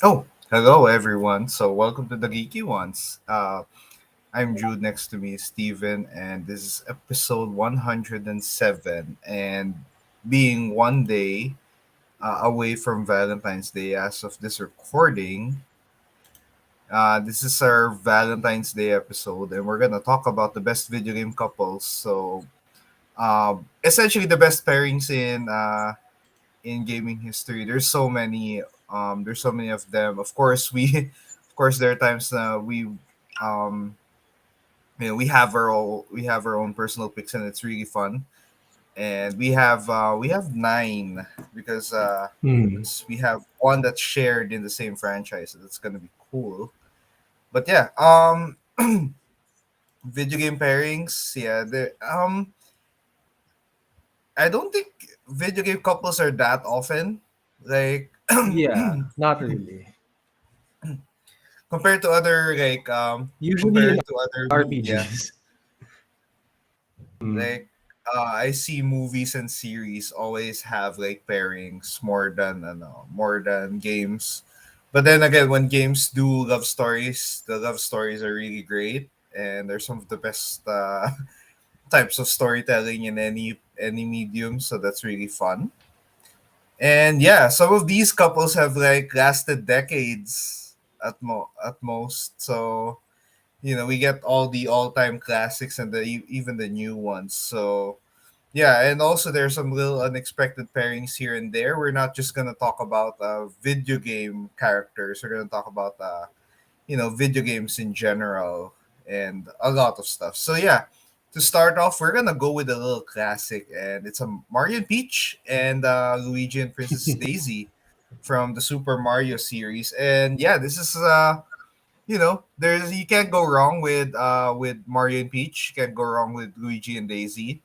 Oh, hello everyone. So welcome to the Geeky Ones. I'm Jude. Next to me is Steven, and this is episode 107. And being one day away from Valentine's Day as of this recording, this is our Valentine's Day episode, and we're gonna talk about the best video game couples. So, essentially, the best pairings in gaming history. There's so many of them. Of course, of course, there are times um, we have our own personal picks, and it's really fun. And we have nine because Hmm. we have one that's shared in the same franchise. So that's gonna be cool. But yeah, video game pairings. Yeah, I don't think video game couples are that often. Like Yeah, not really. compared to other Usually in compared to other media, RPGs. Mm. like I see movies and series always have like pairings more than more than games. But then again, when games do love stories, the love stories are really great, and they're some of the best types of storytelling in any medium. So that's really fun. And yeah, some of these couples have like lasted decades at most. So we get all the all-time classics and even the new ones. So yeah, and also there's some little unexpected pairings here and there. We're not just gonna talk about video game characters. We're gonna talk about video games in general and a lot of stuff. So yeah, to start off, we're gonna go with a little classic, and it's a Mario and Peach and Luigi and Princess Daisy from the Super Mario series. And yeah, this is there's you can't go wrong with Mario and Peach. You can't go wrong with Luigi and Daisy.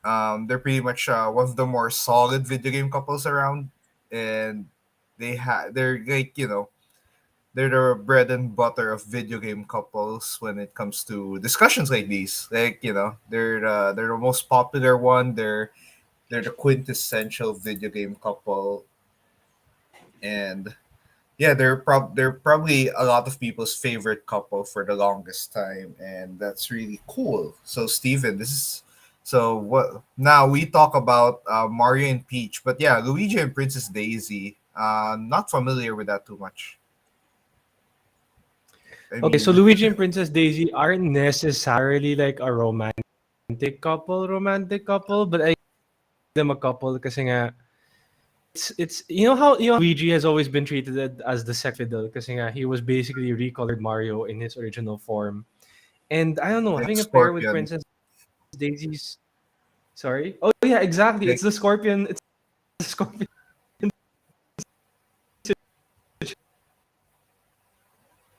They're pretty much one of the more solid video game couples around, and they're like they're the bread and butter of video game couples when it comes to discussions like these. Like they're the most popular one. They're the quintessential video game couple, and yeah, they're probably a lot of people's favorite couple for the longest time, and that's really cool. So Steven, this is so what now we talk about Mario and Peach, but yeah, Luigi and Princess Daisy. Not familiar with that too much. I Okay, so mean, Luigi and Princess Daisy aren't necessarily like a romantic couple, but I give them a couple kasi nga it's you know how Luigi has always been treated as the second fiddle kasi nga he was basically recolored Mario in his original form. And I don't know, like having a pair with Scorpion, Princess Daisy's sorry? Oh yeah, exactly. like It's the scorpion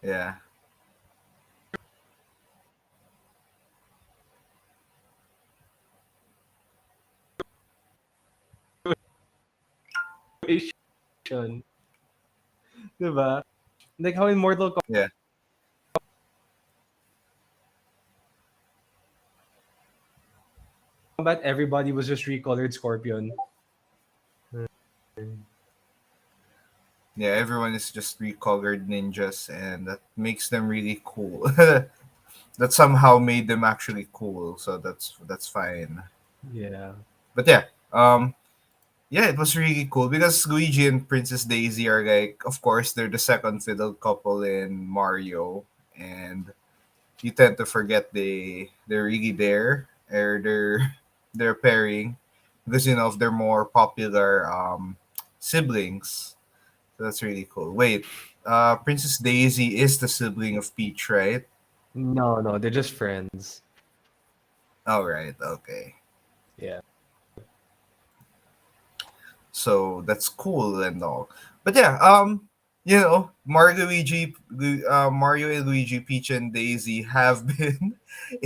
yeah, situation. Diba? Like how in Mortal yeah. Kombat everybody was just recolored Scorpion. Yeah, everyone is just recolored ninjas, and that makes them really cool. That somehow made them actually cool, so that's fine. Yeah. But yeah, yeah, it was really cool because Luigi and Princess Daisy are like, of course, they're the second fiddle couple in Mario, and you tend to forget they're really there, or they're pairing because of their more popular siblings. So that's really cool. Wait, Princess Daisy is the sibling of Peach, right? No, no, they're just friends. All right, okay. Yeah. So that's cool and all. But yeah, Mario and Luigi, Peach and Daisy have been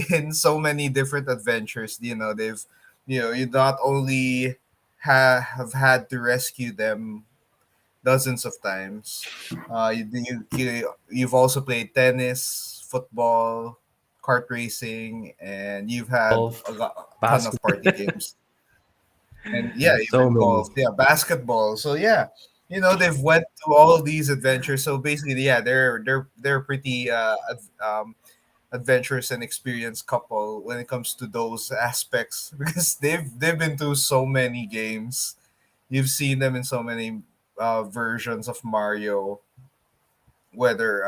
in so many different adventures. You not only have had to rescue them dozens of times. You've also played tennis, football, kart racing, and you've had Golf, a ton of basketball, party games. And yeah, so even many. golf, yeah, basketball. So yeah, they've went through all these adventures. So basically, yeah, they're pretty adventurous and experienced couple when it comes to those aspects because they've been through so many games. You've seen them in so many versions of Mario, whether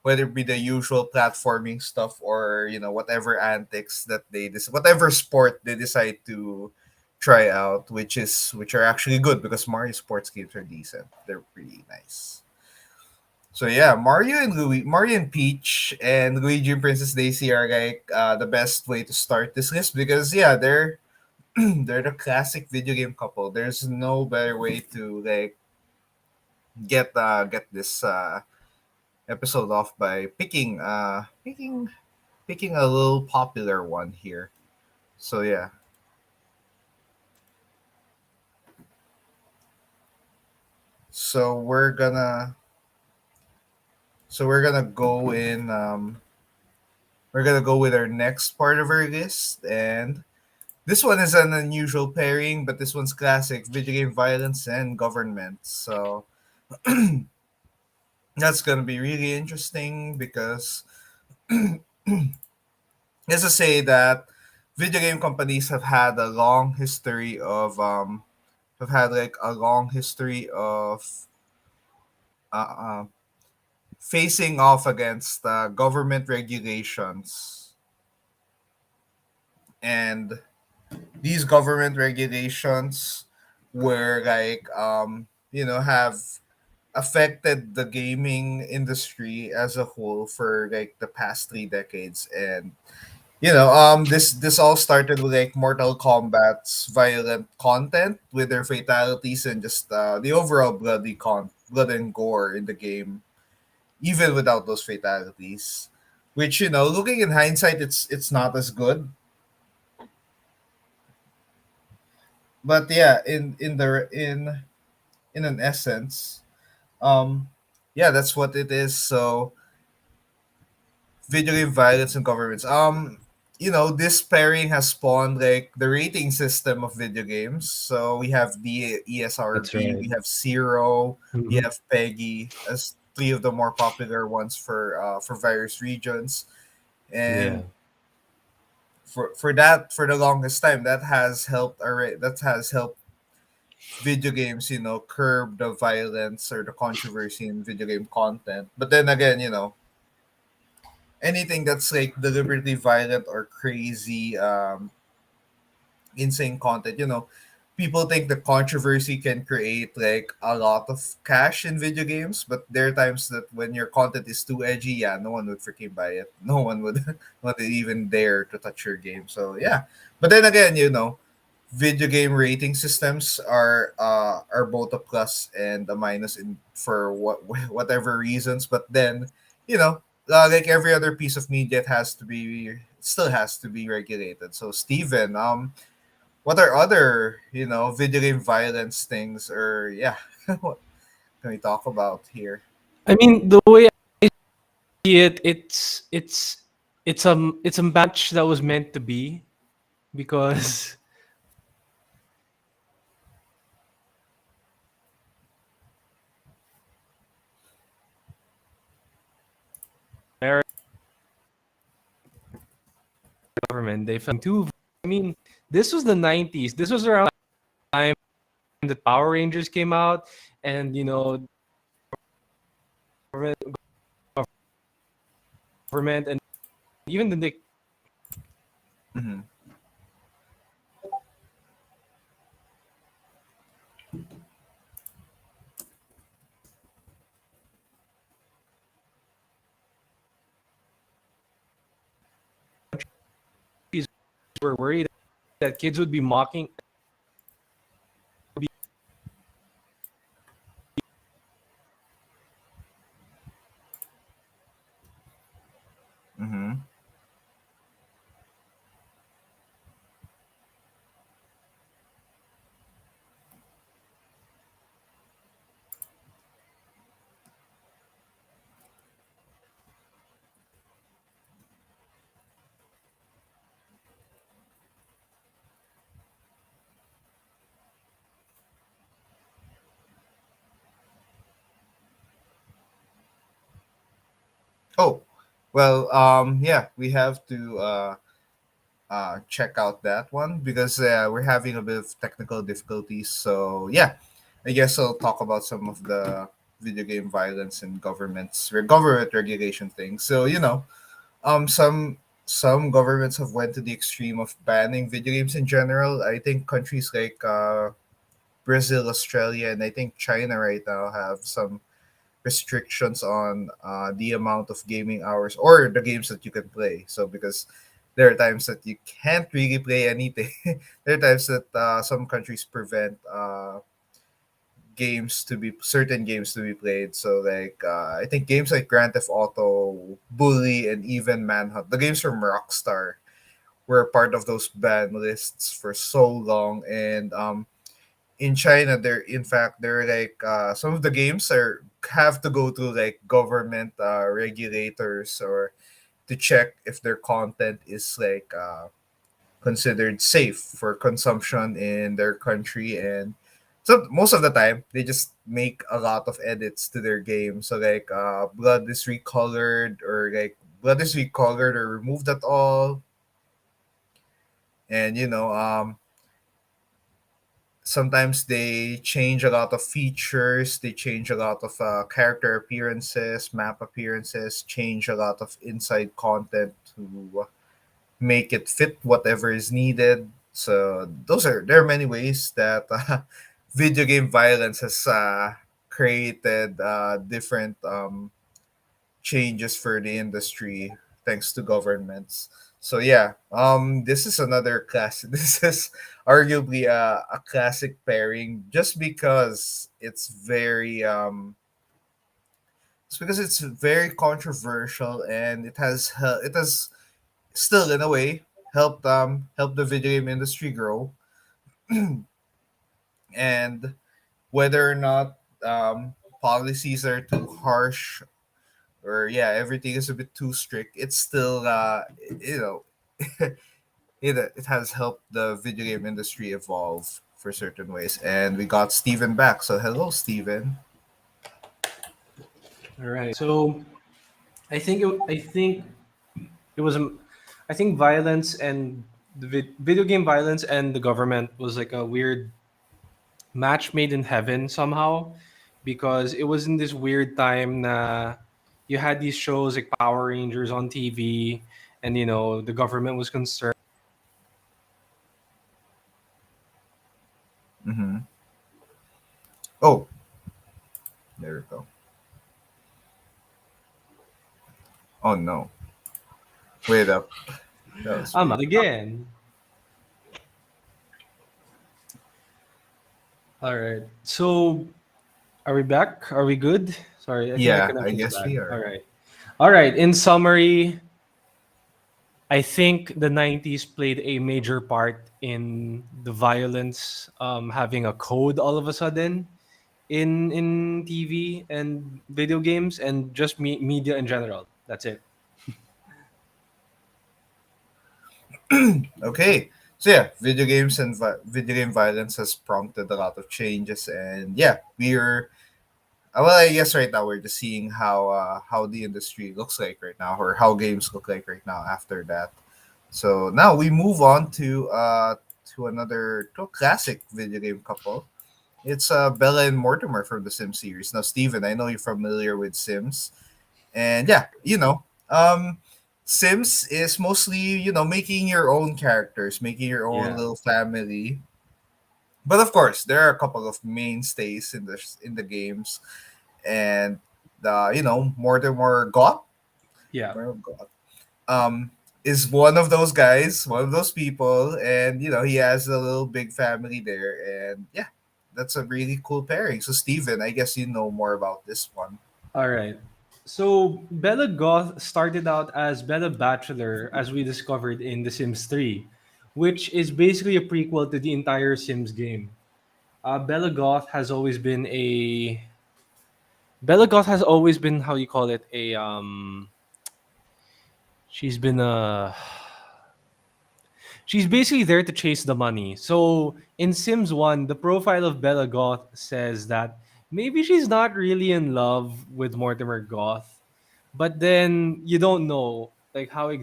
whether it be the usual platforming stuff or whatever antics that whatever sport they decide to try out, which are actually good because Mario sports games are decent. They're pretty nice. So yeah, Mario and Peach and Luigi and Princess Daisy are like the best way to start this list because yeah, they're they're the classic video game couple. There's no better way to like get this episode off by picking a little popular one here. So yeah, so we're gonna go in. We're gonna go with our next part of our list, and this one is an unusual pairing, but this one's classic: video game violence and government. So that's gonna be really interesting because let's just say that video game companies have had like a long history of uh, uh, facing off against government regulations, and these government regulations were like have affected the gaming industry as a whole for like the past 3 decades. And this all started with like Mortal Kombat's violent content with their fatalities and just the overall blood and gore in the game, even without those fatalities. Which looking in hindsight, it's not as good. But yeah, in an essence, um, yeah, that's what it is. So video game violence and governments. This pairing has spawned like the rating system of video games. So we have the That's ESRB, right. we have Zero, we Mhm. have Peggy as three of the more popular ones for various regions. And Yeah. for the longest time, that has helped video games, curb the violence or the controversy in video game content. But then again, anything that's like deliberately violent or crazy, insane content, people think the controversy can create like a lot of cash in video games, but there are times that when your content is too edgy, yeah, no one would freaking buy it. No one would would even dare to touch your game. So yeah. But then again, video game rating systems are both a plus and a minus in for whatever reasons. But then, like every other piece of media, it still has to be regulated. So Steven, what are other video game violence things, or yeah, what can we talk about here? I mean, the way I see it, it's a match that was meant to be because American government they felt too. I mean, this was the '90s. This was around the time the Power Rangers came out, and government, government and even the Nick Mm-hmm. were worried that kids would be mocking. Mm-hmm. Oh, well, yeah, we have to check out that one because we're having a bit of technical difficulties. So yeah, I guess I'll talk about some of the video game violence and government regulation things. So some governments have went to the extreme of banning video games in general. I think countries like Brazil, Australia, and I think China right now have some restrictions on the amount of gaming hours or the games that you can play. So because there are times that you can't really play anything. There are times that some countries prevent certain games to be played. So like I think games like Grand Theft Auto, Bully, and even Manhunt, the games from Rockstar, were part of those ban lists for so long. And in China, they're like some of the games are have to go through like government regulators or to check if their content is like considered safe for consumption in their country. And so most of the time they just make a lot of edits to their game, so like blood is recolored or removed at all. And sometimes they change a lot of features, they change a lot of character appearances, map appearances, change a lot of inside content to make it fit whatever is needed. So there are many ways that video game violence has created different changes for the industry thanks to governments. So yeah, this is another class. This is arguably a classic pairing, just because it's very controversial, and it has still in a way helped the video game industry grow. And whether or not policies are too harsh, or yeah, everything is a bit too strict, it's still you know it has helped the video game industry evolve for certain ways. And we got Steven back, so hello, Steven. All right. So I think it was I think violence and video game violence and the government was like a weird match made in heaven somehow, because it was in this weird time na you had these shows like Power Rangers on TV, and the government was concerned. Mm-hmm. Oh, there we go. Oh no, wait up, that was I'm me. out again. All right. So are we back? Are we good? Sorry, I think my Yeah, I connection's guess we bad. All are. right. All right. In summary, I think the 90s played a major part in the violence having a code all of a sudden in TV and video games and just media in general. That's it. Okay. So yeah, video game violence has prompted a lot of changes. And yeah, we're well, I guess right now we're just seeing how the industry looks like right now, or how games look like right now after that. So now we move on to a classic video game couple. It's Bella and Mortimer from the Sims series. Now, Steven, I know you're familiar with Sims, and yeah, Sims is mostly making your own characters, making your own Yeah. little family. But of course, there are a couple of mainstays in the games. And Mortimer Goth, Yeah. Mortimer Goth, um, is one of those guys, one of those people, and he has a little big family there. And yeah, that's a really cool pairing. So Steven, I guess you know more about this one. All right. So Bella Goth started out as Bella Bachelor, as we discovered in The Sims 3, which is basically a prequel to the entire Sims game. Bella Goth has always been a Bella Goth has always been, how you call it, a she's been a she's basically there to chase the money. So in Sims 1, the profile of Bella Goth says that maybe she's not really in love with Mortimer Goth, but then you don't know like how their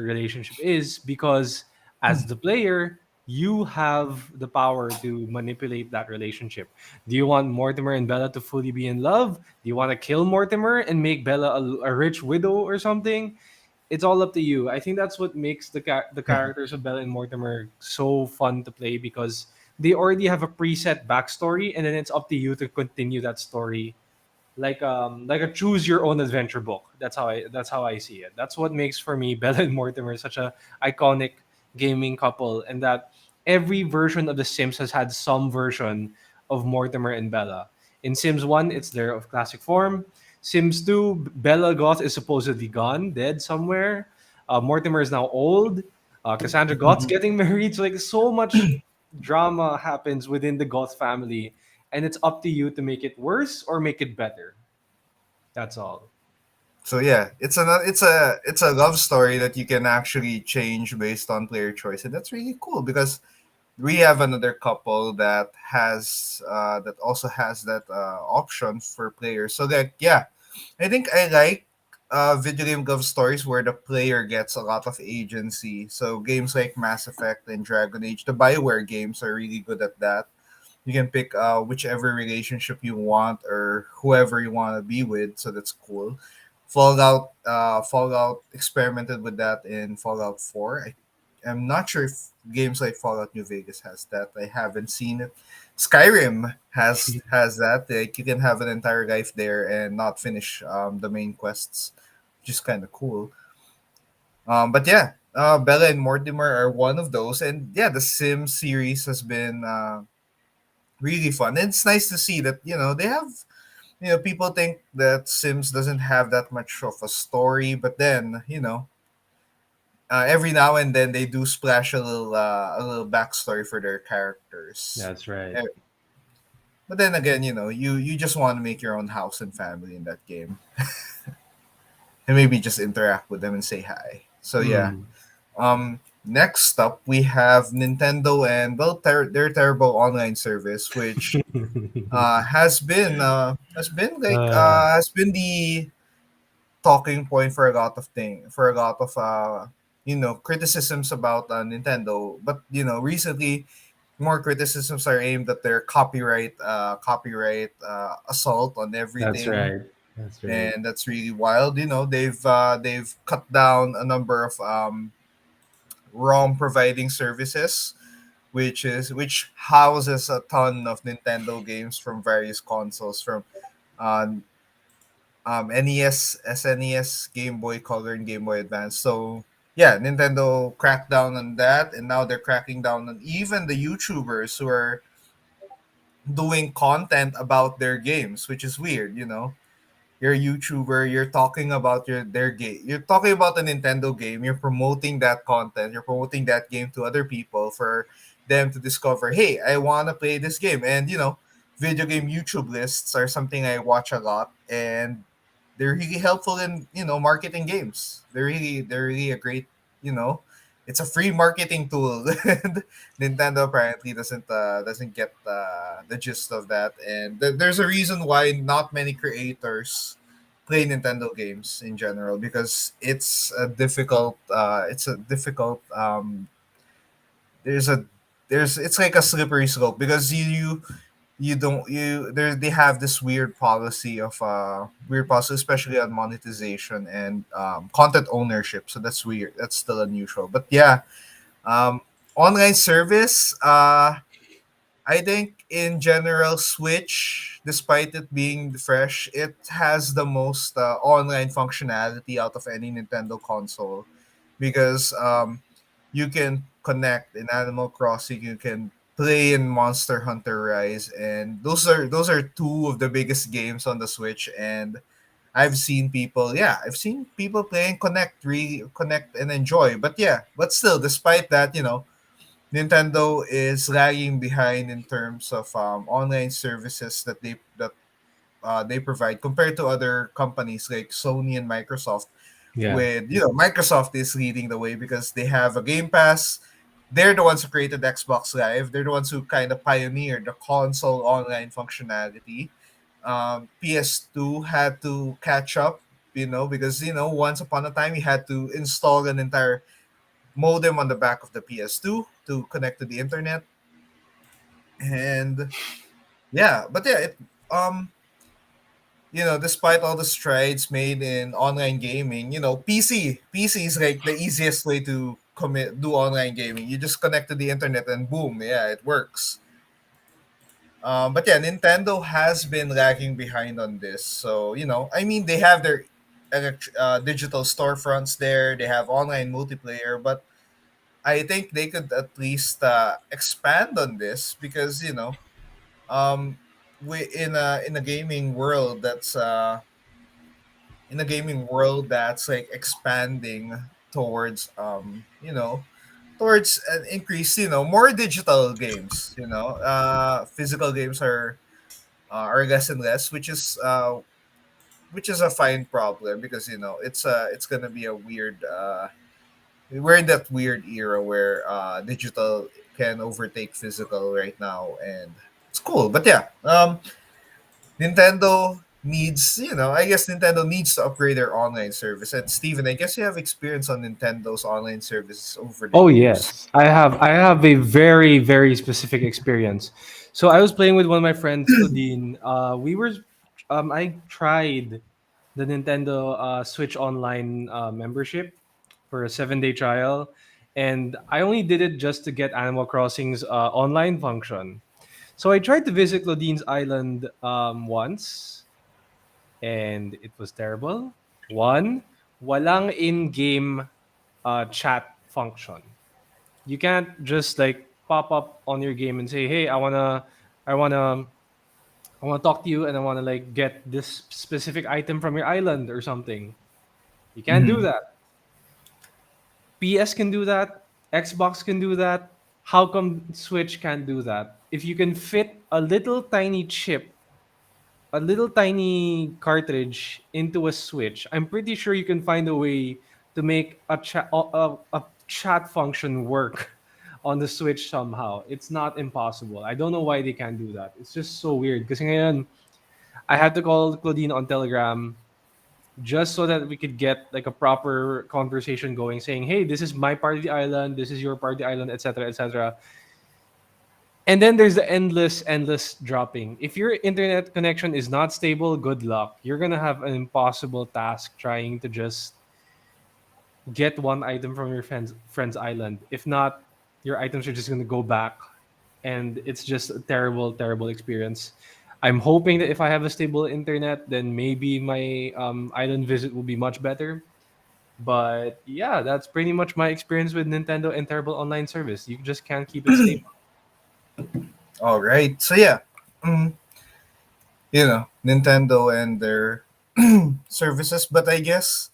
relationship is, because as the player you have the power to manipulate that relationship. Do you want Mortimer and Bella to fully be in love? Do you want to kill Mortimer and make Bella a rich widow or something? It's all up to you. I think that's what makes the characters of Bella and Mortimer so fun to play, because they already have a preset backstory, and then it's up to you to continue that story like a choose your own adventure book. That's how I see it. That's what makes for me Bella and Mortimer such a iconic gaming couple, and that every version of The Sims has had some version of Mortimer and Bella. In Sims 1, it's their of classic form. Sims 2, Bella Goth is supposedly gone, dead somewhere. Mortimer is now old. Cassandra Goth's getting married. So like so much drama happens within the Goth family, and it's up to you to make it worse or make it better. That's all. So yeah, it's a love story that you can actually change based on player choice, and that's really cool because we have another couple that also has that option for players. So that yeah, I think I like video game love stories where the player gets a lot of agency. So games like Mass Effect and Dragon Age, the Bioware games are really good at that. You can pick whichever relationship you want or whoever you want to be with. So that's cool. Fallout experimented with that in Fallout 4. I'm not sure if games like Fallout New Vegas has that. I haven't seen it. Skyrim has that. Like you can have an entire life there and not finish the main quests, which is kind of cool. But yeah, Bella and Mortimer are one of those, and yeah, the Sim series has been really fun. And it's nice to see that they have people think that Sims doesn't have that much of a story, but then every now and then they do splash a little backstory for their characters. That's right. Eh, But then again, you just want to make your own house and family in that game, and maybe just interact with them and say hi. So yeah. Mm. Next up we have Nintendo and their terrible online service, which has been the talking point for a lot of criticisms about Nintendo. But recently more criticisms are aimed at their copyright assault on That's everything, right. That's right. and that's really wild. They've cut down a number of ROM providing services, which houses a ton of Nintendo games from various consoles, from uh, NES, SNES, Game Boy Color, and Game Boy Advance. So yeah, Nintendo cracked down on that, and now they're cracking down on even the YouTubers who are doing content about their games, which is weird. You're a YouTuber, you're talking about their game, you're talking about a Nintendo game, you're promoting that content, you're promoting that game to other people for them to discover, hey, I want to play this game. And video game YouTube lists are something I watch a lot, and they're really helpful in marketing games. They're really a great, you know it's a free marketing tool. And Nintendo apparently doesn't get the gist of that, and there's a reason why not many creators play Nintendo games in general, because it's a difficult there's a there's it's like a slippery slope, because you don't you there they have this weird policy, especially on monetization and content ownership. So that's weird, that's still unusual, but yeah. um Online service, I think in general, Switch, despite it being fresh, it has the most online functionality out of any Nintendo console, because you can connect in Animal Crossing, you can play in Monster Hunter Rise, and those are two of the biggest games on the Switch. And I've seen people play and connect and enjoy. But yeah, but still, despite that, Nintendo is lagging behind in terms of online services that they provide, compared to other companies like Sony and Microsoft. Yeah. With Microsoft is leading the way because they have a Game Pass. They're the ones who created Xbox Live. They're the ones who kind of pioneered the console online functionality. PS2 had to catch up, because once upon a time you had to install an entire modem on the back of the PS2 to connect to the internet. And yeah, but yeah, um despite all the strides made in online gaming, PC is like the easiest way to do online gaming. You just connect to the internet and boom, yeah, it works. But yeah, Nintendo has been lagging behind on this. So, I mean, they have their digital storefronts there, they have online multiplayer, but I think they could at least expand on this because, we in a gaming world that's like expanding towards an increase, more digital games. Physical games are less and less, which is a fine problem because it's gonna be a weird we're in that weird era where digital can overtake physical right now, and it's cool. But yeah, I guess Nintendo needs to upgrade their online service. And Steven, I guess you have experience on Nintendo's online services over the Oh years. yes, I have a very very specific experience. So I was playing with one of my friends, Claudine. I tried the Nintendo Switch Online membership for a 7-day trial, and I only did it just to get Animal Crossing's online function. So I tried to visit Claudine's island once, and it was terrible. One, walang in-game chat function. You can't just like pop up on your game and say, "Hey, I wanna, I wanna talk to you, and I wanna like get this specific item from your island or something." You can't do Mhm. that. PS can do that. Xbox can do that. How come Switch can't do that? If you can fit a little tiny chip, a little tiny cartridge into a Switch, I'm pretty sure you can find a way to make a chat function work on the Switch somehow. It's not impossible. I don't know why they can't do that. It's just so weird. Because ngayon, I had to call Claudine on Telegram just so that we could get like a proper conversation going, saying, "Hey, this is my part of the island. This is your part of the island, etc., etc." And then there's the endless dropping. If your internet connection is not stable, good luck. You're gonna have an impossible task trying to just get one item from your friend's island. If not, your items are just gonna go back, and it's just a terrible, terrible experience. I'm hoping that if I have a stable internet, then maybe my island visit will be much better. But yeah, that's pretty much my experience with Nintendo and terrible online service. You just can't keep it stable. All right. So yeah, mm, Nintendo and their services, but I guess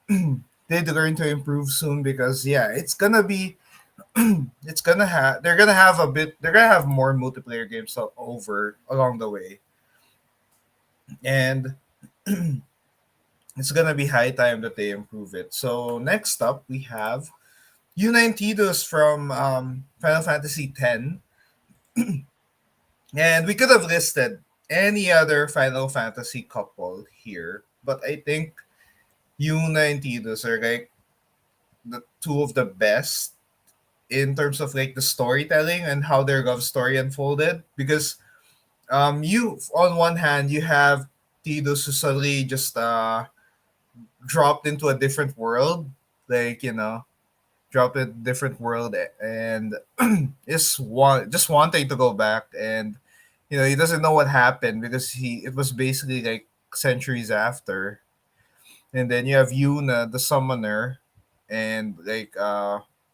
they're going to improve soon because yeah, they're gonna have more multiplayer games over along the way, and it's gonna be high time that they improve it. So next up we have Untitled from Final Fantasy X, and we could have listed any other Final Fantasy couple here, but I think Untitled are like the two of the best in terms of like the storytelling and how their love story unfolded. Because you on one hand you have Tidus who suddenly just dropped into a different world, like dropped in a different world and just wanting to go back, and he doesn't know what happened because he it was basically like centuries after. And then you have Yuna the summoner, and like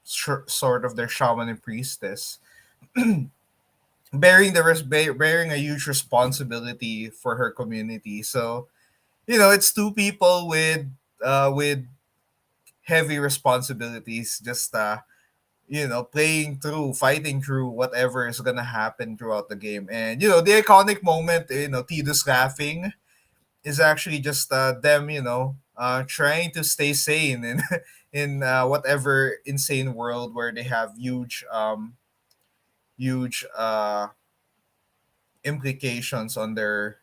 sort of their shaman and priestess, bearing a huge responsibility for her community. So it's two people with heavy responsibilities, just fighting through whatever is gonna happen throughout the game. And the iconic moment, Tidus laughing, is actually just them, trying to stay sane in in whatever insane world where they have huge implications on their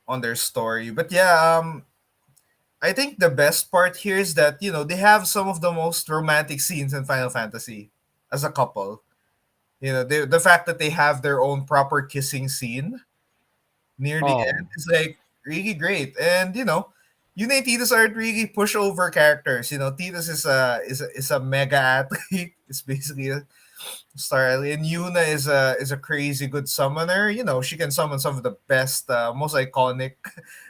on their story. But yeah, I think the best part here is that they have some of the most romantic scenes in Final Fantasy as a couple. The fact that they have their own proper kissing scene near the end Oh, is like really great. And Yuna and Titus aren't really pushover characters. Titus is a mega athlete. It's basically a star alien. Yuna is a crazy good summoner. She can summon some of the best, most iconic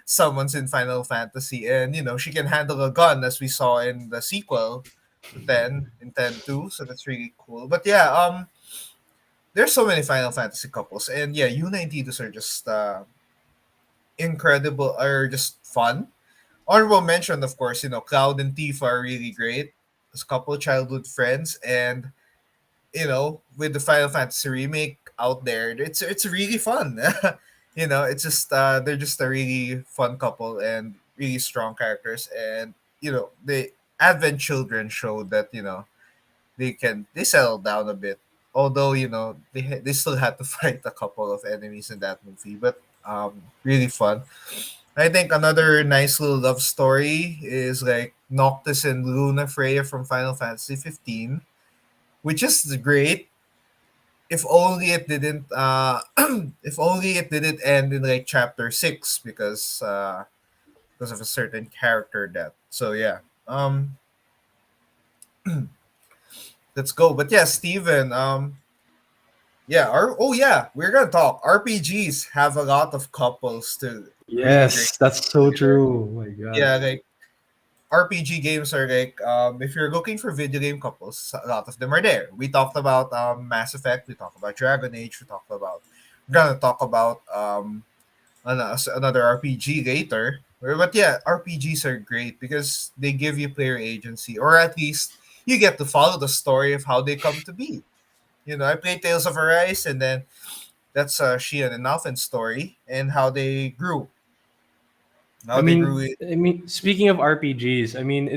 summons in Final Fantasy, and she can handle a gun as we saw in the sequel to 10 in 10-2. So that's really cool. But yeah, there's so many Final Fantasy couples, and yeah, Yuna and Titus are just incredible, are just fun. Honorable mention, of course, Cloud and Tifa are really great as a couple childhood friends, and with the Final Fantasy remake out there, it's really fun. It's just they're just a really fun couple and really strong characters, and the Advent Children showed that they settled down a bit. Although they still had to fight a couple of enemies in that movie, but really fun. I think another nice little love story is like Noctis and Luna Freya from Final Fantasy 15, which is great. If only it didn't if only it didn't end in like chapter 6 because of a certain character death. So yeah. Let's go. But yeah, Steven, yeah, oh yeah, we're gonna talk. RPGs have a lot of couples to really great yes, that's so there. true. Oh my god. Yeah, like RPG games are like if you're looking for video game couples, a lot of them are there. We talked about Mass Effect, we talked about Dragon Age, we're gonna talk about another RPG later. But yeah, RPGs are great because they give you player agency, or at least you get to follow the story of how they come to be. I played Tales of Arise, and then that's Shion and Alphen's story and how they grew. I How they grew mean, it. I mean, speaking of RPGs, I mean,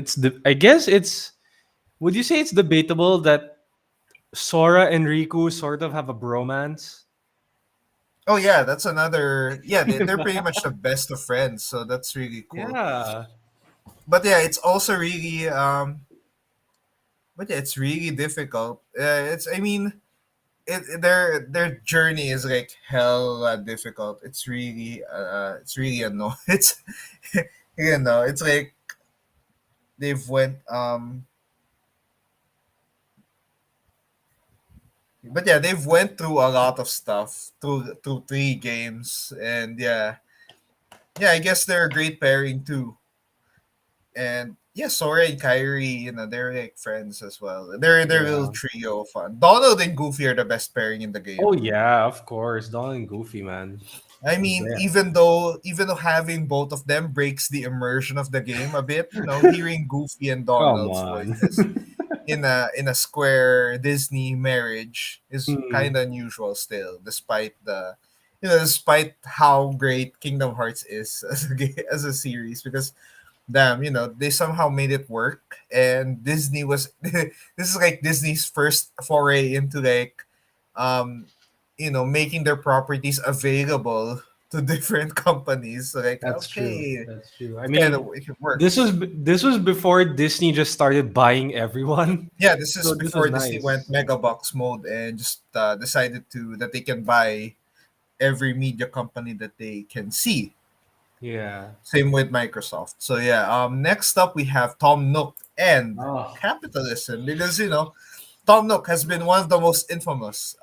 I guess it's. Would you say it's debatable that Sora and Riku sort of have a bromance? Oh yeah, that's another. Yeah, they're pretty much the best of friends, so that's really cool. Yeah, But yeah, it's also really. But yeah, it's really difficult. I mean, their journey is like hell difficult. It's really annoying. It's it's like they've went but yeah, they've went through a lot of stuff through 3 games, and yeah, I guess they're a great pairing too. And yeah, Sora and Kyrie, they're like friends as well. They're a little yeah. trio of fun. Donald and Goofy are the best pairing in the Oh game. yeah, of course. Donald and Goofy, man. I The mean, best. even though having both of them breaks the immersion of the game a bit, hearing Goofy and Come Donald's on. voices in a Square Disney marriage is Hmm, kind of unusual still, despite how great Kingdom Hearts is as a series, because damn, they somehow made it work, and Disney was this is like Disney's first foray into like um making their properties available to different companies. So like, that's true. okay, That's true. I it mean, it this works. was this was before Disney just started buying everyone. Yeah, this is So this was before Disney went nice. mega box mode and just decided to that they can buy every media company that they can see. Yeah. Same with Microsoft. So yeah, next up we have Tom Nook and Oh, capitalism, because Tom Nook has been one of the most infamous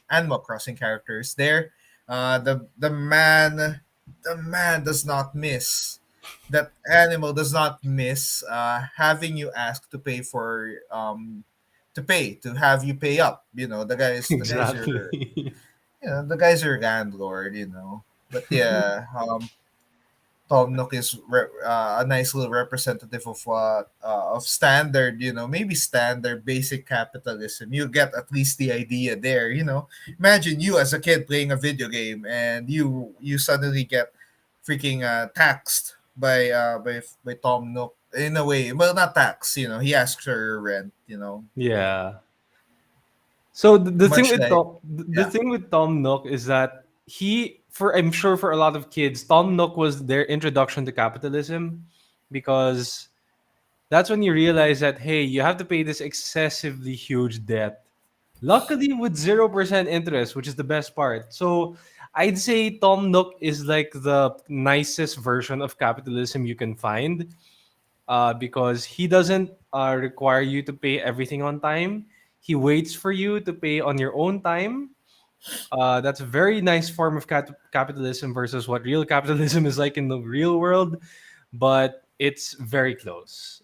Animal Crossing characters there. The man does not miss. That animal does not miss having you ask to have you pay up. exactly. The guys are landlord. But yeah, Tom Nook is a nice little representative of standard, maybe standard basic capitalism. You get at least the idea there. Imagine you as a kid playing a video game, and you suddenly get freaking taxed by Tom Nook in a way. Well, not tax. He asks for your rent. Yeah. So the thing Much with like Tom, the yeah. thing with Tom Nook is that he for I'm sure for a lot of kids, Tom Nook was their introduction to capitalism, because that's when you realize that, hey, you have to pay this excessively huge debt. Luckily with 0% interest, which is the best part. So I'd say Tom Nook is like the nicest version of capitalism you can find, because he doesn't require you to pay everything on time. He waits for you to pay on your own time. That's a very nice form of capitalism versus what real capitalism is like in the real world, but it's very close.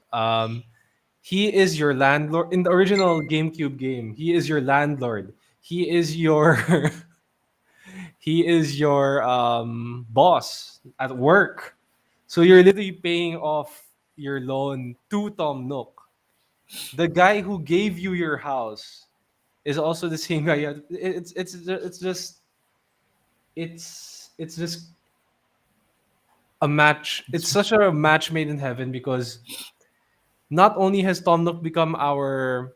He is your landlord in the original GameCube game. He is your landlord. He is your he is your boss at work. So you're literally paying off your loan to Tom Nook. The guy who gave you your house is also the same guy. It's just a match. It's such a match made in heaven, because not only has Tom Nook become our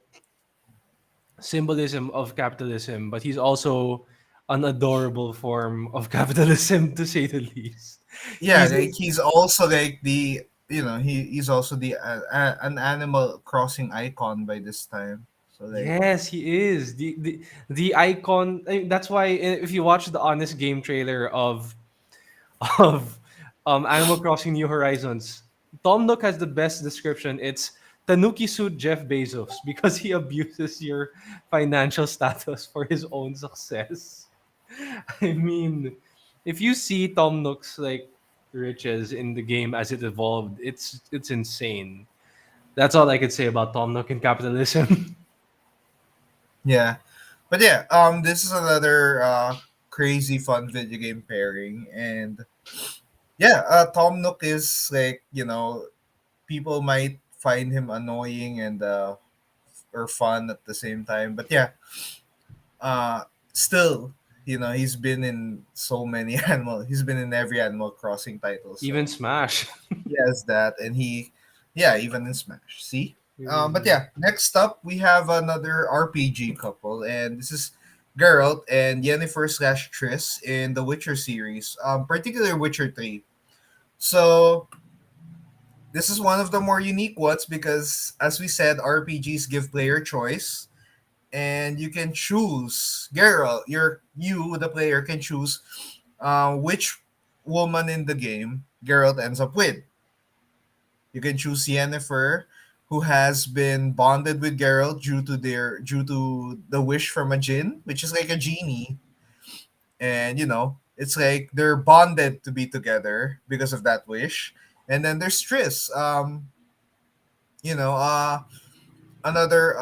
symbolism of capitalism, but he's also an adorable form of capitalism, to say the least. Yeah, He's like he's also like the he's also the an Animal Crossing icon by this time. So like Yes, he is the icon. That's why if you watch the honest game trailer of of Animal Crossing New Horizons, Tom Nook has the best description. It's Tanuki suit Jeff Bezos, because he abuses your financial status for his own success. I mean, if you see Tom Nook's like riches in the game as it evolved, it's insane. That's all I could say about Tom Nook and capitalism. yeah, but yeah, this is another crazy fun video game pairing, and yeah, Tom Nook is like people might find him annoying and or fun at the same time, but yeah, uh still he's been in so many he's been in every Animal Crossing title, Even so Smash. he has that, and yeah, even in Smash. See, but Mhm. yeah, next up we have another RPG couple, and this is Geralt and Yennefer slash Triss in the Witcher series, particularly Witcher 3. So this is one of the more unique ones because, as we said, RPGs give player choice, and you can choose Geralt. The player, can choose which woman in the game Geralt ends up with. You can choose Yennefer, who has been bonded with Geralt due to the wish from a djinn, which is like a genie, and it's like they're bonded to be together because of that wish. And then there's Triss, you know, another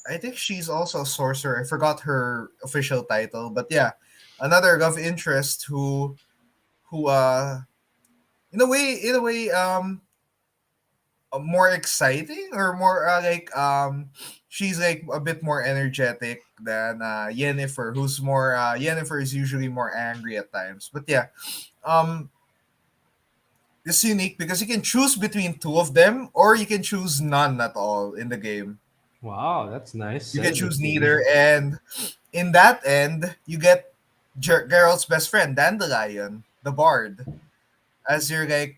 I think she's also a sorcerer. I forgot her official title, but yeah, another love interest who in a way more exciting, or more she's like a bit more energetic than Yennefer, who's more Yennefer is usually more angry at times. But yeah, um it's unique because you can choose between two of them, or you can choose none at all in the game. Wow, that's nice. You can Said it, choose neither, Luigi. and in that end, you get Geralt's best friend, Dandelion, the bard, as your like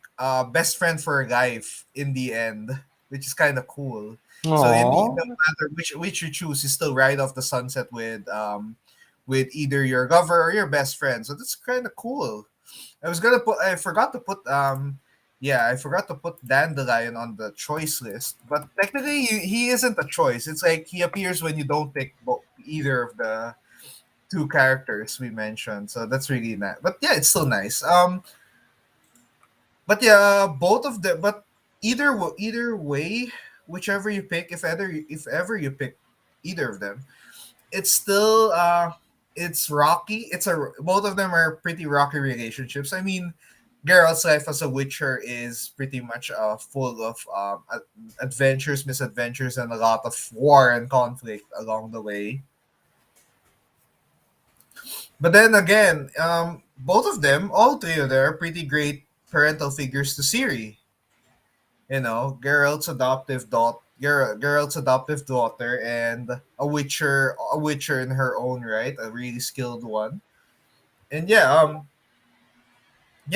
best friend for life in the end, which is kind of cool. So no Aww. matter which you choose, you still ride off the sunset with either your lover or your best friend. So that's kind of cool. I forgot to put I forgot to put Dandelion on the choice list, but technically he isn't a choice. It's like he appears when you don't pick either of the two characters we mentioned. So that's really nice. But yeah, it's still nice. But yeah, both of them. But either way, whichever you pick, if ever you pick either of them, it's still it's rocky. Both of them are pretty rocky relationships. I mean, Geralt's life as a Witcher is pretty much full of adventures, misadventures, and a lot of war and conflict along the way. But then again, both of them, all three of them, are pretty great parental figures to Ciri. Geralt's adoptive daughter, and a Witcher in her own right, a really skilled one. And yeah,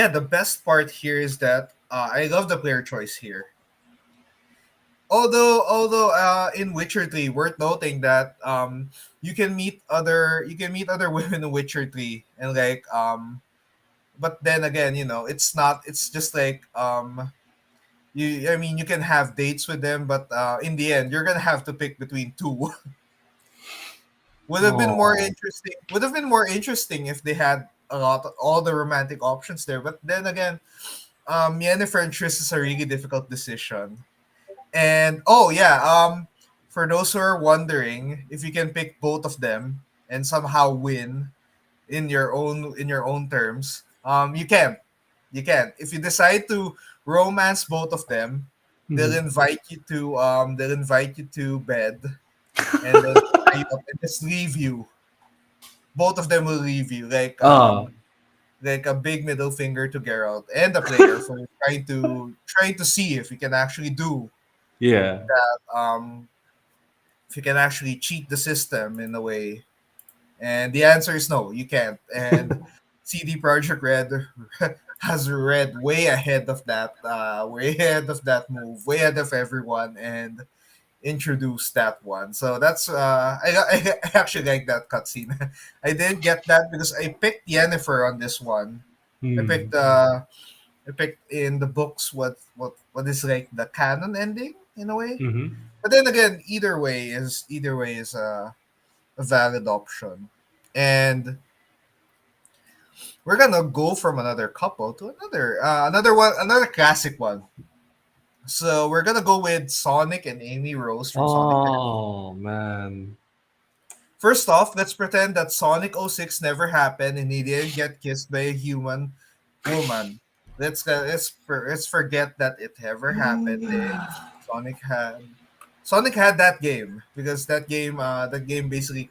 the best part here is that I love the player choice here. Although in Witcher 3, worth noting that you can meet other women in Witcher 3, and like but then again, it's not, it's just like you I mean, you can have dates with them, but in the end you're gonna have to pick between two. Oh. Would have been more interesting if they had all the romantic options there, but then again, Yennefer and Triss is a really difficult decision. And oh yeah, for those who are wondering, if you can pick both of them and somehow win in your own terms, you can. You can. If you decide to romance both of them, Mhm. they'll invite you to bed and then tie you up and just leave you. Both of them will leave you Oh, like a big middle finger to Geralt and the player for trying to see if you can actually do yeah. um if you can actually cheat the system in a way. And the answer is no, you can't. And CD Projekt Red has read way ahead of that, way ahead of that move, way ahead of everyone, and introduced that one. So that's I actually like that cutscene. I didn't get that because I picked Yennefer on this one. I Hmm. picked uh I picked in the books what is like the canon ending in a way. Mhm. But then again, either way is a valid option. And we're gonna go from another couple to another classic one. So we're gonna go with Sonic and Amy Rose from Sonic. Oh man. First off, let's pretend that Sonic '06 never happened and he didn't get kissed by a human woman. Let's forget that it ever happened. Sonic had Sonic had that game because that game basically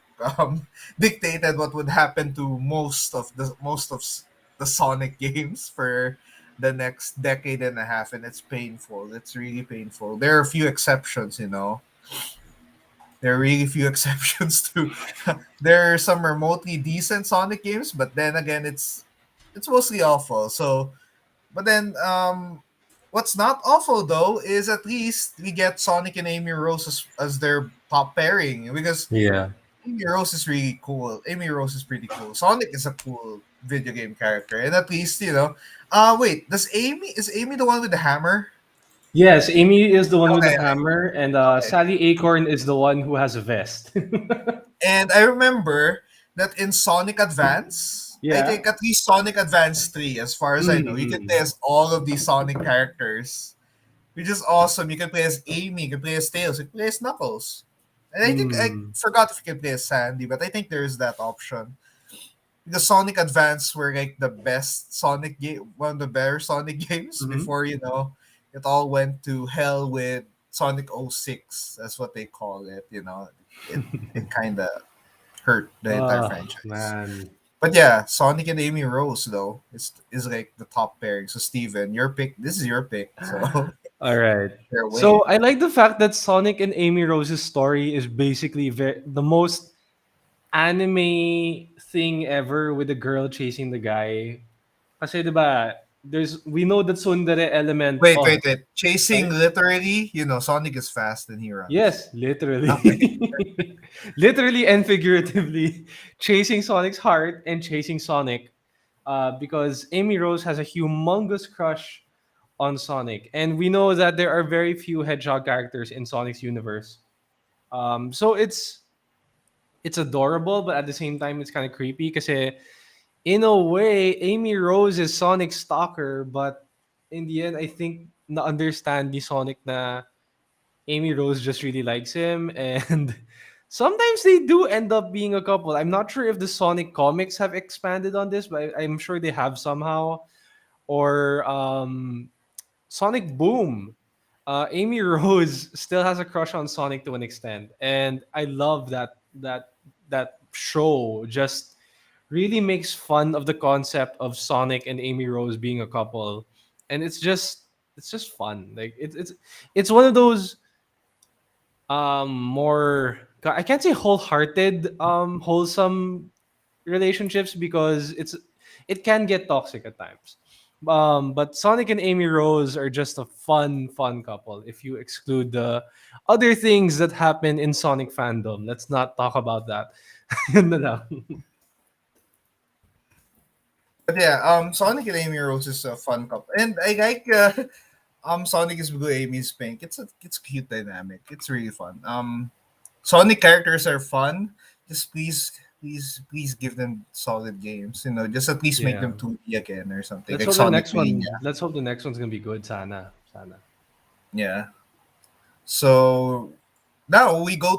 dictated what would happen to most of the Sonic games for the next decade and a half, and it's painful. It's really painful. There are a few exceptions, you know. There are really few exceptions to. There are some remotely decent Sonic games, but then again, it's mostly awful. So, but then what's not awful though is at least we get Sonic and Amy Rose as their top pairing because Yeah. Amy Rose is really cool. Amy Rose is pretty cool. Sonic is a cool video game character, and at least wait, does Amy is Amy the one with the hammer? Yes, Amy is the one with the Okay, hammer, and okay. Sally Acorn is the one who has a vest. And I remember that in Sonic Advance, I Yeah. think at least Sonic Advance 3, as far as I know, you can play Mm-hmm. as all of these Sonic characters, which is awesome. You can play as Amy, you can play as Tails, you can play as Knuckles. And I think I Mm. forgot if you can play as Sandy, but I think there is that option. The Sonic Advance were like the best Sonic game, one of the better Sonic games Mm-hmm. before, it all went to hell with Sonic '06. That's what they call it, It kind of hurt the entire Oh franchise. man. But yeah, Sonic and Amy Rose though is like the top pairing. So Steven, your pick. This is your pick. So All right. share So away. I like the fact that Sonic and Amy Rose's story is basically the most anime thing ever with the girl chasing the guy. Kasi 'di ba, we know that tsundere element Wait, of wait, wait. Chasing sorry? literally. Sonic is fast and he runs. Yes, literally. Okay. Literally and figuratively chasing Sonic's heart and chasing Sonic because Amy Rose has a humongous crush on Sonic. And we know that there are very few hedgehog characters in Sonic's universe. So it's adorable, but at the same time it's kind of creepy because in a way, Amy Rose is Sonic's stalker, but in the end, I think na understand ni Sonic na Amy Rose just really likes him, and sometimes they do end up being a couple. I'm not sure if the Sonic comics have expanded on this, but I'm sure they have somehow. Or Sonic Boom. Amy Rose still has a crush on Sonic to an extent, and I love that show. Just really makes fun of the concept of Sonic and Amy Rose being a couple, and it's just fun. Like it's one of those more I can't say wholehearted wholesome relationships because it can get toxic at times. But Sonic and Amy Rose are just a fun couple. If you exclude the other things that happen in Sonic fandom, let's not talk about that. Yun na lang. But yeah, Sonic and Amy Rose is a fun couple, and I like Sonic is blue, Amy's pink. It's a cute dynamic. It's really fun. Sonic characters are fun. Just please give them solid games. Just at least make Yeah. them 2D again or something Let's like hope the Sonic next one. Mania. Let's hope the next one's gonna be good. Sana, sana. Yeah. So now we go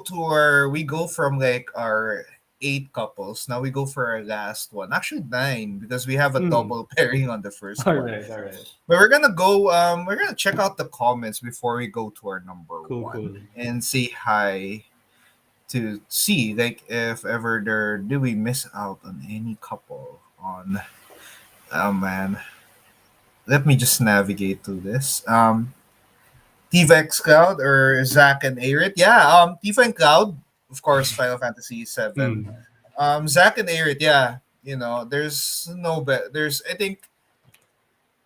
from like our 8 couples. Now we go for our last one. Actually 9 because we have a Hmm. double pairing on the first All one. right, all right. But we're gonna check out the comments before we go to our number Cool, one cool. and say hi to see like if ever there do we miss out on any couple on. Oh man, let me just navigate through this. Tifa Cloud or Zack and Aerith. Yeah, Tifa and Cloud, of course, Final Fantasy 7. Hmm. Zack and Aerith, yeah. There's no there's I think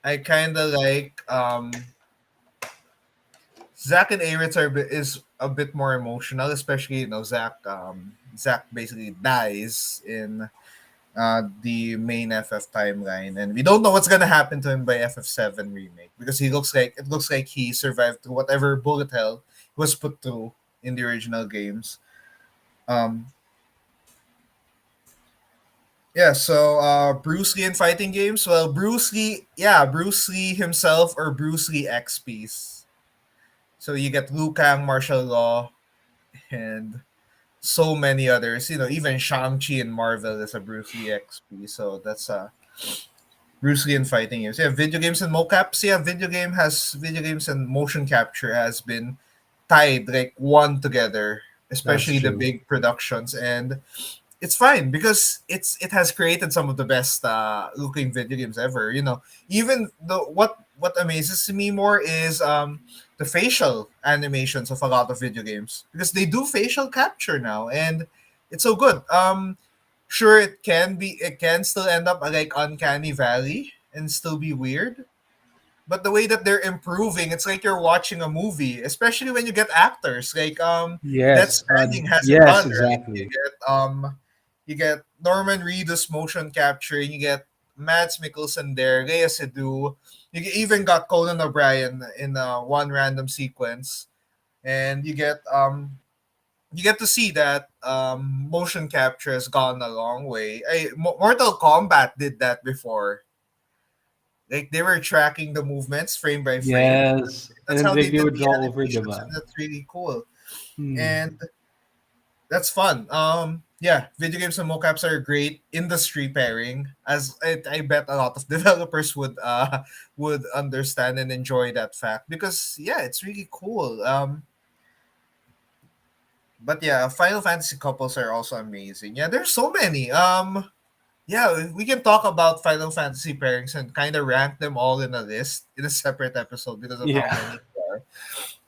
I kinda like Zack and Aerith is a bit more emotional, especially Zack basically dies in the main FF timeline, and we don't know what's gonna happen to him by FF7 remake because it looks like he survived through whatever bullet hell he was put through in the original games. Um, yeah, so Bruce Lee in fighting games. Well, Bruce Lee himself or Bruce Lee XPs. So you get Liu Kang, martial law, and so many others. Even Shang-Chi in Marvel is a Bruce Lee XP. So that's Bruce Lee in fighting games. Yeah, video games and mocaps. Yeah, video games and motion capture has been tied like one together, That's especially the true. big productions, and it's fine because it has created some of the best looking video games ever. Even the what amazes me more is the facial animations of a lot of video games because they do facial capture now, and it's so good. Sure, it can still end up like uncanny valley and still be weird, but the way that they're improving, it's like you're watching a movie, especially when you get actors like Death Yes. Stranding has it Yes. done, right? You Exactly. get Norman Reedus motion capturing, you get Mads Mikkelsen there, Rhea Seydoux, even got Conan O'Brien in one random sequence, and you get to see that motion capture has gone a long way. Mortal Kombat did that before. Like they were tracking the movements frame by frame. Yes. And That's then how they like they did would the draw over, animations, diba? and that's really cool. Hmm. And that's fun. Yeah, video games and mocaps are a great industry pairing. As I bet a lot of developers would understand and enjoy that fact because yeah, it's really cool. But yeah, Final Fantasy couples are also amazing. Yeah, there's so many. Yeah, we can talk about Final Fantasy pairings and kind of rank them all in a list in a separate episode because of how Yeah. many there are,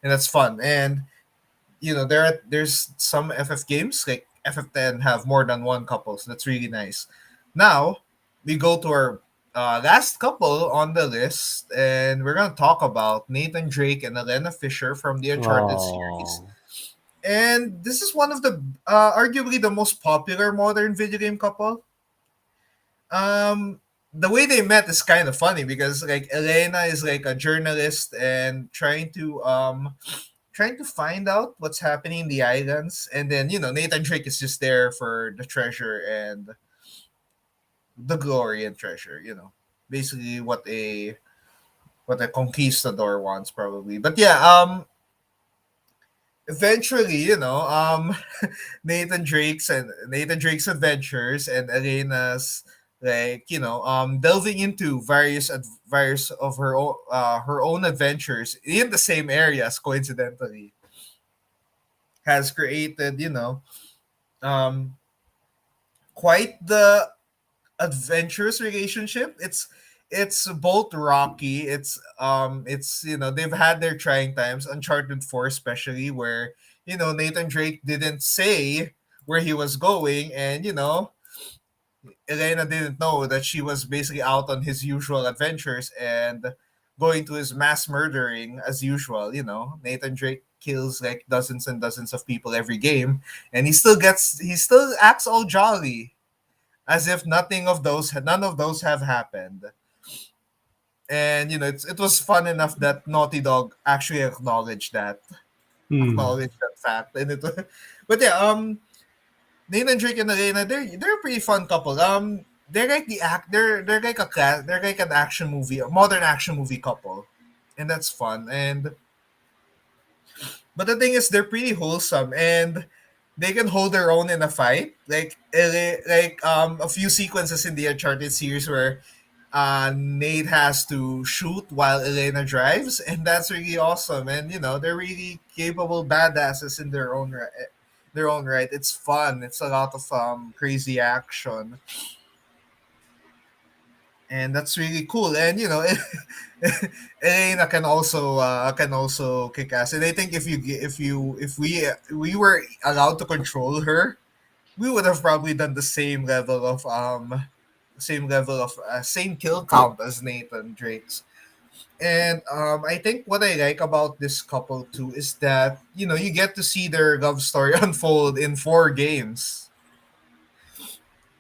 and that's fun. And there's some FF games like FF10 have more than one couple, so that's really nice. Now we go to our last couple on the list, and we're gonna talk about Nathan Drake and Elena Fisher from the Uncharted series. Oh. And this is one of the arguably the most popular modern video game couple. The way they met is kind of funny because like Elena is like a journalist and trying to find out what's happening in the islands, and then Nathan Drake is just there for the treasure and the glory and treasure. Basically what a conquistador wants probably. But yeah, eventually, Nathan Drake's adventures and Elena's delving into various of her own adventures in the same areas coincidentally has created um quite the adventurous relationship. It's both rocky. It's they've had their trying times. Uncharted 4 especially, where Nathan Drake didn't say where he was going, and Elena didn't know that she was basically out on his usual adventures and going to his mass murdering as usual. Nathan Drake kills like dozens and dozens of people every game, and he still acts all jolly as if none of those have happened. And it was fun enough that Naughty Dog actually Hmm. acknowledged that fact, and but yeah, Nathan Drake and Elena, they're a pretty fun couple. They're like they're like an action movie, a modern action movie couple, and that's fun. But the thing is, they're pretty wholesome, and they can hold their own in a fight. A few sequences in the Uncharted series where Nate has to shoot while Elena drives, and that's really awesome. And they're really capable badasses in their own right. Their own right. It's fun. It's a lot of crazy action, and that's really cool. And Elena can also kick ass. And I think if we were allowed to control her, we would have probably done the same kill count as Nathan Drake's. And I think what I like about this couple too is that you get to see their love story unfold in 4 games,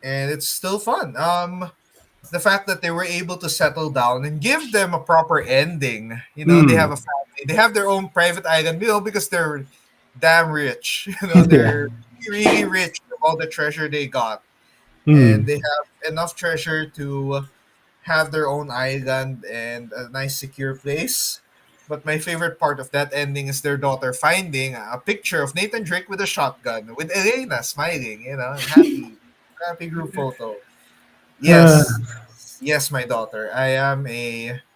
and it's still fun. The fact that they were able to settle down and give them a proper ending. They have Hmm. a family, they have their own private island, because they're damn rich. Yeah. They're really rich from all the treasure they got, and Hmm. they have enough treasure to have their own island and a nice secure place. But my favorite part of that ending is their daughter finding a picture of Nathan Drake with a shotgun, with Elena smiling, happy group photo. Yes, yes, my daughter. I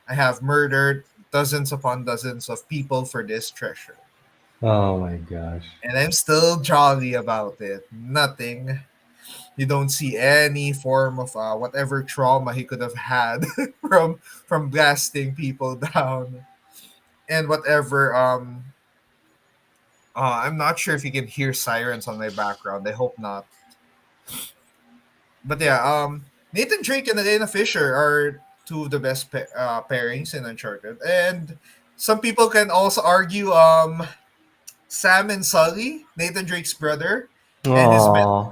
have murdered dozens upon dozens of people for this treasure, Oh my gosh. and I'm still jolly about it. Nothing. You don't see any form of whatever trauma he could have had from blasting people down, and whatever. I'm not sure if you can hear sirens on my background. I hope not. But yeah, Nathan Drake and Elena Fisher are two of the best pairings in Uncharted, and some people can also argue Sam and Sully, Nathan Drake's brother, and his men, Oh.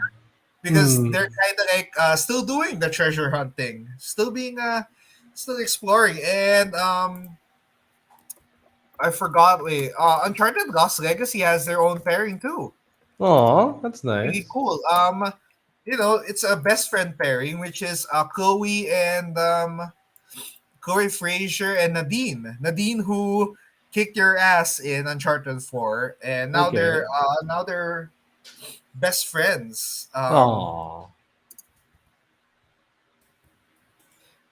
because Hmm. they're kind of like still doing the treasure hunting, still exploring, and I forgot. Wait, Uncharted Lost Legacy has their own pairing too. Oh, that's Really nice. cool. It's a best friend pairing, which is Chloe Frazier and Nadine. Nadine, who kicked your ass in Uncharted 4, and Okay. now they're best friends. Oh.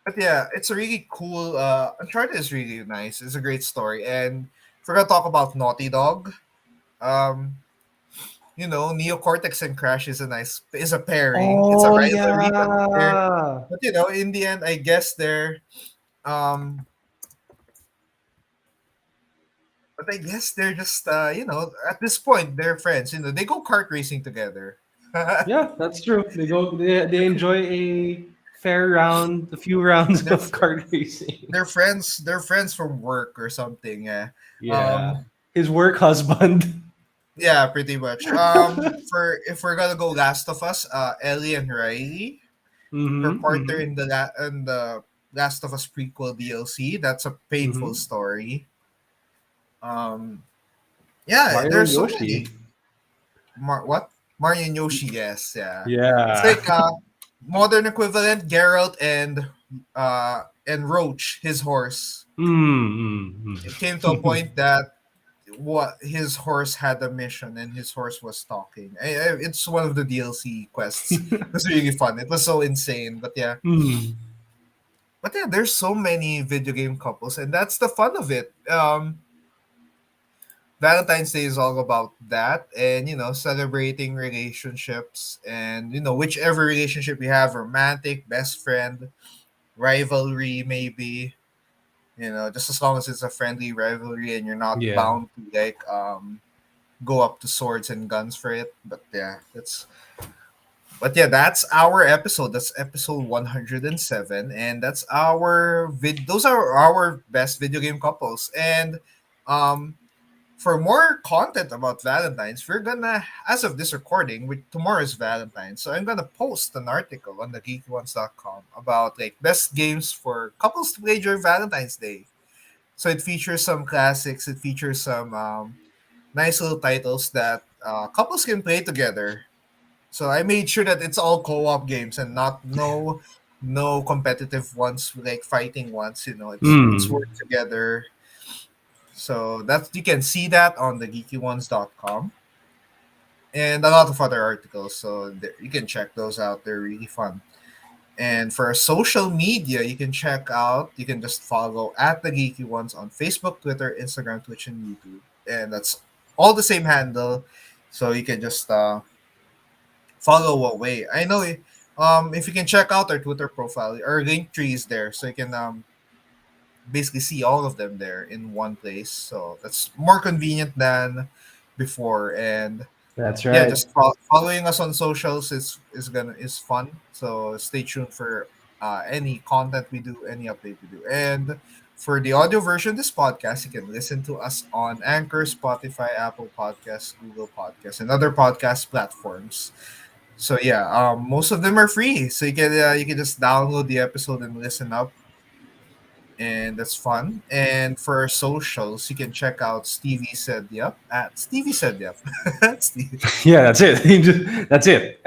But yeah, it's a really cool. Uncharted is really nice. It's a great story, and if we're gonna talk about Naughty Dog, um, Neocortex and Crash is a pairing. It's a Oh rivalry, yeah. but in the end, I guess um, they're just at this point they're friends. They go kart racing together. Yeah, that's true. They enjoy a fair round, a few rounds they're of kart racing. they're friends. They're friends from work or something. Yeah. Yeah. Um. His work husband. Yeah. Pretty much. For if we're gonna go Last of Us, Ellie and Riley, her Mm-hmm. partner Mm-hmm. in the Last of Us prequel DLC. That's a painful Mm-hmm. story. Um. Yeah. Mario and There's so Yoshi. many. What? Mario and Yoshi. Yes. Yeah. It's Yeah. like modern equivalent, Geralt and Roach, his horse. Mm-hmm. It came to a point that what his horse had a mission and his horse was talking. It's one of the DLC quests. It was really fun. It was so insane, but yeah. Hmm. But yeah, there's so many video game couples, and that's the fun of it. Valentine's Day is all about that, and celebrating relationships, and whichever relationship you have, romantic, best friend, rivalry, maybe. Just as long as it's a friendly rivalry and you're not Yeah. bound to go up to swords and guns for it. But yeah, But yeah, that's our episode. That's episode 107, and that's our those are our best video game couples. And um for more content about Valentine's, we're gonna, as of this recording, with tomorrow's Valentine's, so I'm gonna post an article on the geekyones.com about like best games for couples to play during Valentine's Day. So it features some classics, it features some nice little titles that couples can play together. So I made sure that it's all co-op games and not no competitive ones like fighting ones. You know, it's Hmm. work together. So that you can see that on the geekyones.com and a lot of other articles. So you can check those out. They're really fun. And for social media, you can check out. You can just follow at the Geeky Ones on Facebook, Twitter, Instagram, Twitch, and YouTube, and that's all the same handle. So you can just follow away. I know. If you can check out our Twitter profile, our link tree is there, so you can basically see all of them there in one place. So that's more convenient than before. And That's yeah, right. just following us on socials is fun. So stay tuned for any content we do, any update we do. And for the audio version of this podcast, you can listen to us on Anchor, Spotify, Apple Podcasts, Google Podcasts, and other podcast platforms. So yeah, most of them are free. So you can just download the episode and listen up, and that's fun. And for socials, you can check out Stevie Said Yep at Stevie Said Yep. Steve. Yeah, that's it. That's it.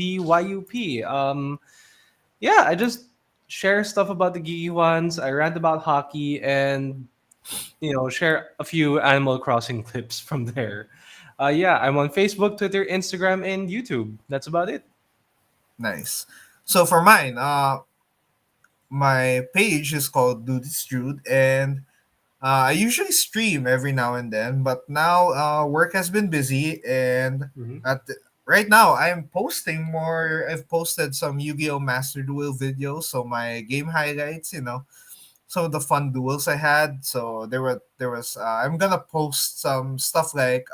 STEVIESAIDYUP. Yeah, I just share stuff about the geeky ones. I rant about hockey and share a few Animal Crossing clips from there. Yeah, I'm on Facebook, Twitter, Instagram, and YouTube. That's about it. Nice. So for mine, my page is called Dude It's Jude, and I usually stream every now and then, but now work has been busy, and Mhm. right now I'm posting more. I've posted some Yu-Gi-Oh! Master Duel videos, so my game highlights, some of the fun duels I had. So there was I'm gonna post some stuff like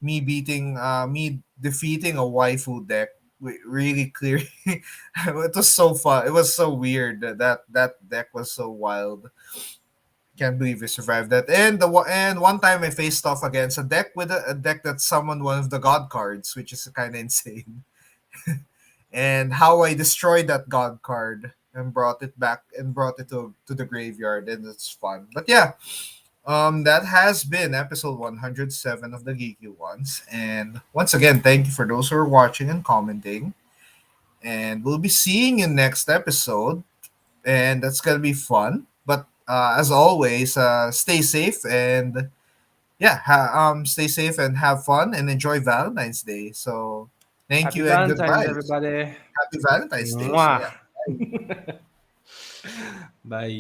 me defeating a waifu deck really clear. It was so fun. It was so weird that deck was so wild. Can't believe we survived that. And one time I faced off against a deck with a deck that summoned one of the god cards, which is kind of insane. And how I destroyed that god card and brought it back and brought it to the graveyard, and it's fun. But yeah, that has been episode 107 of the Geeky Ones. And once again, thank you for those who are watching and commenting. And we'll be seeing you next episode. And that's going to be fun. But as always, stay safe and yeah, stay safe and have fun and enjoy Valentine's Day. So thank Happy you and Valentine's, goodbye. everybody. Happy Valentine's Day. So Mwah. yeah. Bye.